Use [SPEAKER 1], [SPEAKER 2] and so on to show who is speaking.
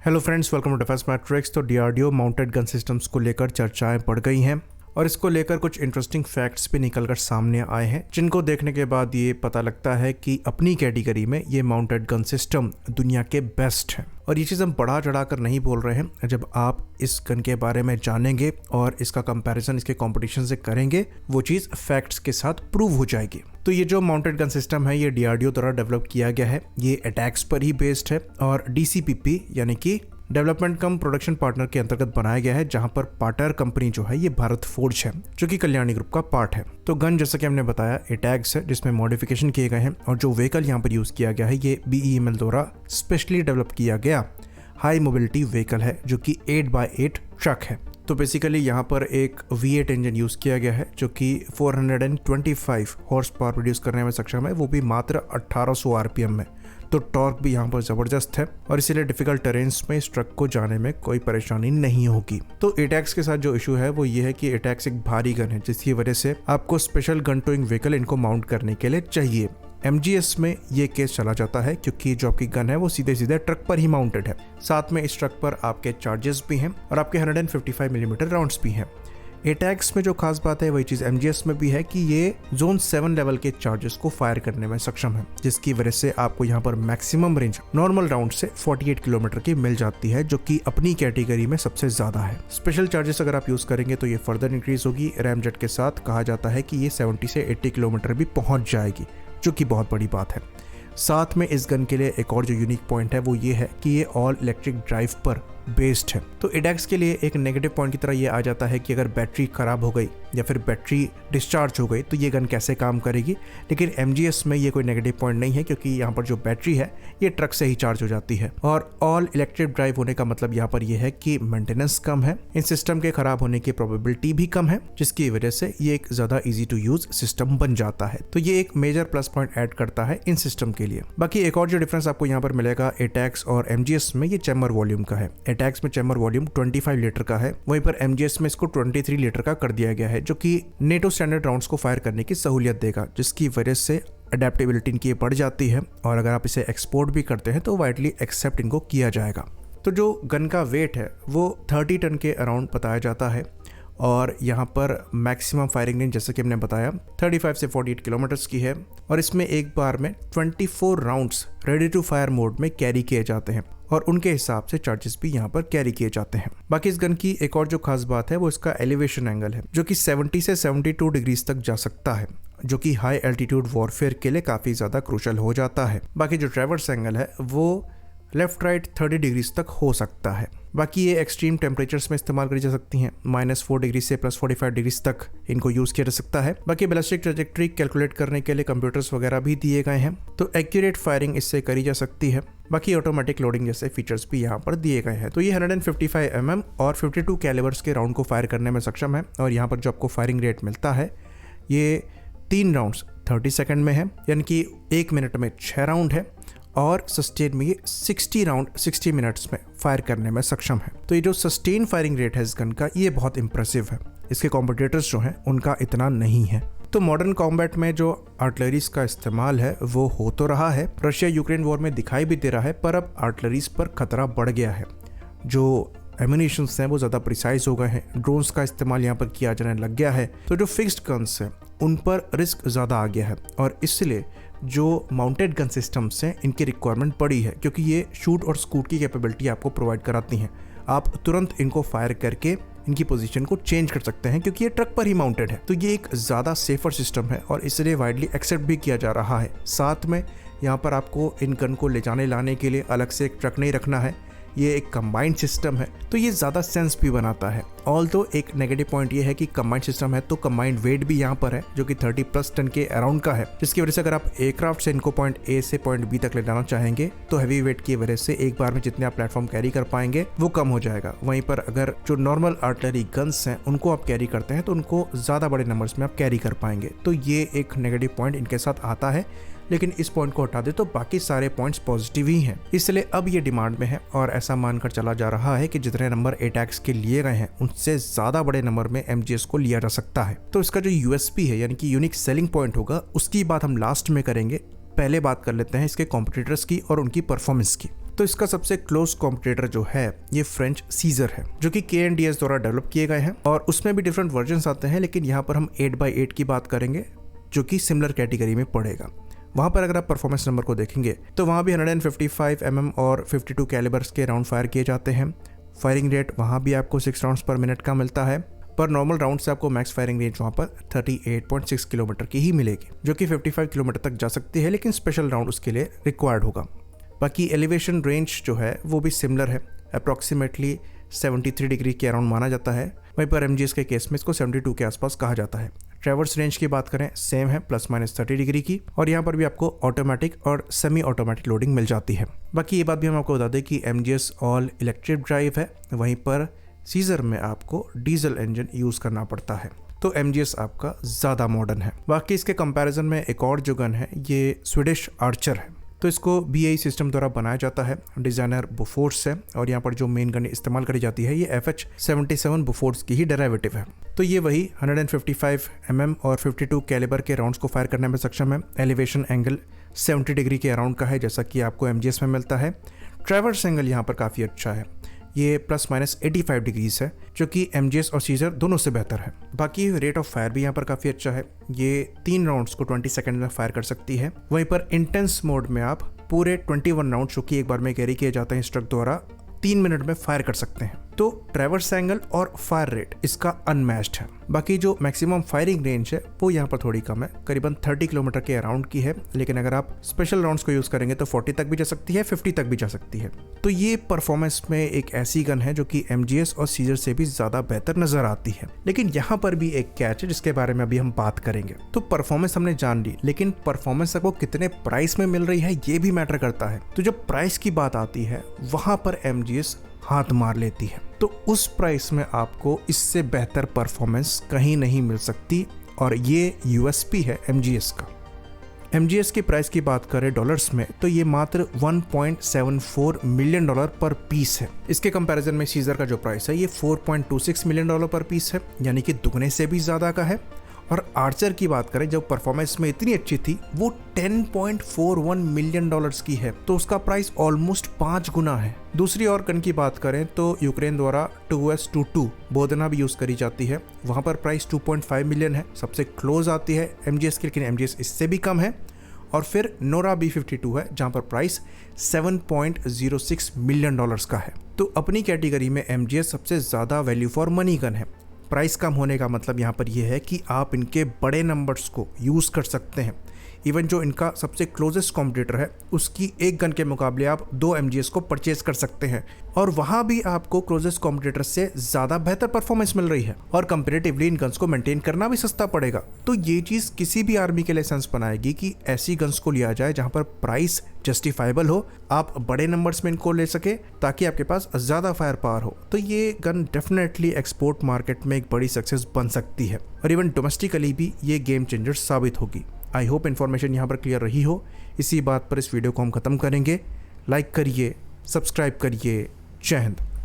[SPEAKER 1] Hello friends, welcome to Defence Matrix. तो DRDO mounted gun systems को लेकर चर्चाएं बढ़ गई हैं और इसको लेकर कुछ इंटरेस्टिंग फैक्ट्स भी निकलकर सामने आए हैं, जिनको देखने के बाद ये पता लगता है कि अपनी कैटेगरी में ये माउंटेड गन सिस्टम दुनिया के बेस्ट है। और ये चीज़ हम बढ़ा चढ़ाकर नहीं बोल रहे हैं। जब आप इस गन के बारे में जानेंगे और इसका कंपैरिजन इसके कंपटीशन से करेंगे, वो चीज़ फैक्ट्स के साथ प्रूव हो जाएगी। तो ये जो माउंटेड गन सिस्टम है ये डीआरडीओ द्वारा डेवलप किया गया है। ये अटैक्स पर ही बेस्ड है और डीसीपीपी यानी कि डेवलपमेंट कम प्रोडक्शन पार्टनर के अंतर्गत बनाया गया है, जहां पर पार्टनर कंपनी जो है ये भारत फोर्ज है, जो कि कल्याणी ग्रुप का पार्ट है। तो गन जैसा कि हमने बताया अटैक्स है, जिसमें मॉडिफिकेशन किए गए हैं और जो व्हीकल यहाँ पर यूज किया गया है ये BEML द्वारा स्पेशली डेवलप किया गया हाई मोबिलिटी व्हीकल है, जो कि 8x8 ट्रक है। तो बेसिकली यहाँ पर एक V8 इंजन यूज किया गया है, जो कि 425 हॉर्स पावर प्रोड्यूस करने में सक्षम है, वो भी मात्र 1800 RPM में। तो टॉर्क भी यहाँ पर जबरदस्त है और इसीलिए डिफिकल्ट टेरेन्स में इस ट्रक को जाने में कोई परेशानी नहीं होगी। तो अटैक्स के साथ जो इशू है वो ये है कि अटैक्स एक भारी गन है, जिसकी वजह से आपको स्पेशल गन टोइंग व्हीकल इनको माउंट करने के लिए चाहिए। MGS में ये केस चला जाता है क्योंकि जो आपकी गन है वो सीधे सीधे ट्रक पर ही माउंटेड है। साथ में इस ट्रक पर आपके चार्जेस भी हैं और आपके 155 मिलीमीटर राउंड्स भी हैं। अटैक्स में जो खास बात है वही चीज़ MGS में भी है कि ये जोन 7 लेवल के चार्जेस को फायर करने में सक्षम है, जिसकी वजह से आपको यहाँ पर मैक्सिमम रेंज नॉर्मल राउंड से 48 किलोमीटर की मिल जाती है, जो कि अपनी कैटेगरी में सबसे ज्यादा है। स्पेशल चार्जेस अगर आप यूज करेंगे तो ये फर्दर इंक्रीज होगी। रैमजेट के साथ कहा जाता है कि ये 70 से 80 किलोमीटर भी पहुंच जाएगी, जो कि बहुत बड़ी बात है। साथ में इस गन के लिए एक और जो यूनिक पॉइंट है वो ये है कि ये ऑल इलेक्ट्रिक ड्राइव पर बेस्ड है। तो अटैक्स के लिए एक नेगेटिव पॉइंट की तरह ये आ जाता है कि अगर बैटरी खराब हो गई या फिर बैटरी डिस्चार्ज हो गई तो ये गन कैसे काम करेगी। लेकिन MGS में ये कोई नेगेटिव पॉइंट नहीं है, क्योंकि यहाँ पर जो बैटरी है ये ट्रक से ही चार्ज हो जाती है। और ऑल इलेक्ट्रिक ड्राइव होने का मतलब यहाँ पर यह है कि मेंटेनेंस कम है, इन सिस्टम के खराब होने की प्रोबेबिलिटी भी कम है, जिसकी वजह से ये एक ज्यादा इजी टू यूज सिस्टम बन जाता है। तो ये एक मेजर प्लस पॉइंट ऐड करता है इन सिस्टम के लिए। बाकी एक और जो डिफरेंस आपको यहाँ पर मिलेगा अटैक्स और MGS में, ये चैम्बर वॉल्यूम का है। अटैक्स में चैम्बर वॉल्यूम 25 लीटर का है, वहीं पर MGS में इसको 23 लीटर का कर दिया गया है, जो कि नेटो स्टैंडर्ड राउंड्स को फायर करने की सहूलियत देगा, जिसकी वजह से अडेप्टेबिलिटी इनकी बढ़ जाती है और अगर आप इसे एक्सपोर्ट भी करते हैं तो वाइडली एक्सेप्ट इनको किया जाएगा। तो जो गन का वेट है वो 30 टन के अराउंड बताया जाता है और यहाँ पर मैक्सिमम फायरिंग रेंज जैसे कि हमने बताया 35 से 48 किलोमीटर्स की है और इसमें एक बार में 24 rounds ready to fire mode में कैरी किए जाते हैं और उनके हिसाब से चार्जेस भी यहाँ पर कैरी किए जाते हैं। बाकी इस गन की एक और जो खास बात है वो इसका एलिवेशन एंगल है, जो कि 70 से 72 डिग्रीज तक जा सकता है, जो कि हाई एल्टीट्यूड वॉरफेयर के लिए काफी ज्यादा क्रूशल हो जाता है। बाकी जो ट्रैवर्स एंगल है वो लेफ्ट राइट 30 डिग्रीज तक हो सकता है। बाकी ये एक्सट्रीम टेम्परेचर्स में इस्तेमाल करी जा सकती हैं, -4 डिग्री से +45 डिग्रीज तक इनको यूज किया जा सकता है। बाकी बैलिस्टिक ट्रैजेक्टरी कैलकुलेट करने के लिए कंप्यूटर्स वगैरह भी दिए गए हैं, तो एक्यूरेट फायरिंग इससे करी जा सकती है। बाकी ऑटोमेटिक लोडिंग जैसे फीचर्स भी यहाँ पर दिए गए हैं। तो ये 155 mm और 52 कैलिबर्स के राउंड को फायर करने में सक्षम है और यहाँ पर जो आपको फायरिंग रेट मिलता है ये 3 राउंड्स 30 सेकंड में है, यानी कि 1 मिनट में 6 राउंड है और सस्टेन में ये 60 राउंड 60 मिनट्स में फायर करने में सक्षम है। तो ये जो सस्टेन फायरिंग रेट है इस गन का ये बहुत इंप्रेसिव है। इसके कॉम्पिटिटर्स जो हैं उनका इतना नहीं है। तो मॉडर्न कॉम्बैट में जो आर्टिलरीज का इस्तेमाल है वो हो तो रहा है, रशिया यूक्रेन वॉर में दिखाई भी दे रहा है, पर अब आर्टिलरीज पर खतरा बढ़ गया है। जो एम्यूनिशंस हैं वो ज़्यादा प्रिसाइज हो गए हैं, ड्रोन्स का इस्तेमाल यहाँ पर किया जाने लग गया है, तो जो फिक्स्ड गन्स हैं उन पर रिस्क ज़्यादा आ गया है और इसलिए जो माउंटेड गन सिस्टम्स हैं इनकी रिक्वायरमेंट बड़ी है, क्योंकि ये शूट और स्कूट की कैपेबिलिटी आपको प्रोवाइड कराती हैं। आप तुरंत इनको फायर करके इनकी पोजीशन को चेंज कर सकते हैं, क्योंकि ये ट्रक पर ही माउंटेड है। तो ये एक ज़्यादा सेफर सिस्टम है और इसलिए वाइडली एक्सेप्ट भी किया जा रहा है। साथ में यहाँ पर आपको इन गन को ले जाने लाने के लिए अलग से एक ट्रक नहीं रखना है, ये एक कंबाइंड सिस्टम है, तो ये ज़्यादा सेंस भी बनाता है। ऑल तो एक नेगेटिव पॉइंट ये है कि कंबाइंड सिस्टम है तो कंबाइंड वेट भी यहाँ पर है, जो कि 30+ टन के अराउंड का है, जिसकी वजह से अगर आप एयरक्राफ्ट से इनको पॉइंट A से पॉइंट B तक ले जाना चाहेंगे तो हैवी वेट की वजह से एक बार में जितने आप प्लेटफॉर्म कैरी कर पाएंगे वो कम हो जाएगा। वहीं पर अगर जो नॉर्मल आर्टिलरी गन्स हैं उनको आप कैरी करते हैं तो उनको ज़्यादा बड़े नंबर्स में आप कैरी कर पाएंगे। तो ये एक नेगेटिव पॉइंट इनके साथ आता है, लेकिन इस पॉइंट को हटा दे तो बाकी सारे पॉइंट्स पॉजिटिव ही हैं। इसलिए अब ये डिमांड में है और ऐसा मानकर चला जा रहा है कि जितने नंबर अटैक्स के लिए गए हैं उनसे ज्यादा बड़े नंबर में MGS को लिया जा सकता है। तो इसका जो USP है यानी कि यूनिक सेलिंग पॉइंट होगा उसकी बात हम लास्ट में करेंगे। पहले बात कर लेते हैं इसके कॉम्पिटिटर्स की और उनकी परफॉर्मेंस की। तो इसका सबसे क्लोज कॉम्पिटिटर जो है ये फ्रेंच सीजर है, जो कि KNDS द्वारा डेवलप किए गए हैं और उसमें भी डिफरेंट वर्जन्स आते हैं, लेकिन यहाँ पर हम 8x8 की बात करेंगे जो कि सिमिलर कैटेगरी में पड़ेगा। वहाँ पर अगर आप परफॉर्मेंस नंबर को देखेंगे तो वहाँ भी 155 mm और 52 कैलिबर्स के राउंड फायर किए जाते हैं। फायरिंग रेट वहाँ भी आपको 6 राउंड्स पर मिनट का मिलता है, पर नॉर्मल राउंड से आपको मैक्स फायरिंग रेंज वहाँ पर 38.6 किलोमीटर की ही मिलेगी, जो कि 55 किलोमीटर तक जा सकती है, लेकिन स्पेशल राउंड उसके लिए रिक्वायर्ड होगा। बाकी एलिवेशन रेंज जो है वो भी सिमिलर है, अप्रॉक्सीमेटली 73 डिग्री के अराउंड माना जाता है। वहीं पर MGS के केस में इसको 72 के आसपास कहा जाता है। ट्रैवर्स रेंज की बात करें सेम है, ±30 डिग्री की, और यहाँ पर भी आपको ऑटोमेटिक और सेमी ऑटोमेटिक लोडिंग मिल जाती है। बाकी ये बात भी हम आपको बता दें कि MGS ऑल इलेक्ट्रिक ड्राइव है, वहीं पर सीजर में आपको डीजल इंजन यूज़ करना पड़ता है, तो MGS आपका ज़्यादा मॉडर्न है। बाकी इसके कंपैरिजन में एक और जो गन है ये स्वीडिश आर्चर है, तो इसको BAE सिस्टम द्वारा बनाया जाता है। डिज़ाइनर बोफोर्स है और यहाँ पर जो मेन गन इस्तेमाल करी जाती है ये FH-77 बोफोर्स की ही डेरिवेटिव है। तो ये वही 155 mm और 52 कैलिबर के राउंड्स को फायर करने में सक्षम है। एलिवेशन एंगल 70 डिग्री के अराउंड का है, जैसा कि आपको MGS में मिलता है। ट्रैवर्स एंगल यहाँ पर काफ़ी अच्छा है, ये ±85 डिग्रीज है, जो कि MGS और सीजर दोनों से बेहतर है। बाकी रेट ऑफ फायर भी यहाँ पर काफ़ी अच्छा है, ये 3 राउंड्स को 20 सेकंड में फायर कर सकती है। वहीं पर इंटेंस मोड में आप पूरे 21 राउंड जो कि एक बार में कैरी किए जाते हैं इंस्ट्रक्ट द्वारा 3 मिनट में फायर कर सकते हैं। तो ट्रैवर्स एंगल और फायर रेट इसका अनमैच्ड है। बाकी जो मैक्सिमम फायरिंग रेंज है वो यहाँ पर थोड़ी कम है, करीबन 30 किलोमीटर के अराउंड की है, लेकिन अगर आप स्पेशल राउंड्स को यूज करेंगे तो 40 तक भी जा सकती है, 50 तक भी जा सकती है। तो ये परफॉर्मेंस में एक ऐसी गन है जो कि MGS और सीजर से भी ज्यादा बेहतर नजर आती है। लेकिन यहाँ पर भी एक कैच है जिसके बारे में अभी हम बात करेंगे। तो परफॉर्मेंस हमने जान ली, लेकिन परफॉर्मेंस आपको कितने प्राइस में मिल रही है ये भी मैटर करता है। तो जब प्राइस की बात आती है वहां पर MGS हाथ मार लेती है, तो उस प्राइस में आपको इससे बेहतर परफॉर्मेंस कहीं नहीं मिल सकती, और ये USP है MGS का। MGS की प्राइस की बात करें डॉलर्स में तो ये मात्र $1.74 मिलियन पर पीस है। इसके कंपैरिजन में सीजर का जो प्राइस है ये $4.26 मिलियन पर पीस है, यानी कि दुगने से भी ज्यादा का है। और आर्चर की बात करें जो परफॉर्मेंस में इतनी अच्छी थी वो $10.41 मिलियन की है, तो उसका प्राइस ऑलमोस्ट 5 गुना है। दूसरी और गन की बात करें तो यूक्रेन द्वारा 2S22 बोदना भी यूज करी जाती है, वहां पर प्राइस 2.5 मिलियन है, सबसे क्लोज आती है MGS की, लेकिन MGS इससे भी कम है। और फिर नोरा B52 है जहां पर प्राइस $7.06 मिलियन का है। तो अपनी कैटेगरी में MGS सबसे ज्यादा वैल्यू फॉर मनी गन है। प्राइस कम होने का मतलब यहाँ पर यह है कि आप इनके बड़े नंबर्स को यूज़ कर सकते हैं। इवन जो इनका सबसे क्लोजेस्ट कॉम्पिटिटर है उसकी एक गन के मुकाबले आप 2 MGS को परचेज कर सकते हैं, और वहाँ भी आपको क्लोजेस्ट कॉम्पिटिटर से ज़्यादा बेहतर परफॉर्मेंस मिल रही है, और कंपेरेटिवली इन गन्स को मेंटेन करना भी सस्ता पड़ेगा। तो ये चीज़ किसी भी आर्मी के लिए सेंस बनाएगी कि ऐसी गन्स को लिया जाए जहाँ पर प्राइस जस्टिफाइबल हो, आप बड़े नंबर्स में इनको ले सके ताकि आपके पास ज़्यादा फायर पावर हो। तो ये गन डेफिनेटली एक्सपोर्ट मार्केट में एक बड़ी सक्सेस बन सकती है, और इवन डोमेस्टिकली भी ये गेम चेंजर साबित होगी। आई होप इन्फॉर्मेशन यहाँ पर क्लियर रही हो। इसी बात पर इस वीडियो को हम खत्म करेंगे। लाइक करिए, सब्सक्राइब करिए। जय हिंद।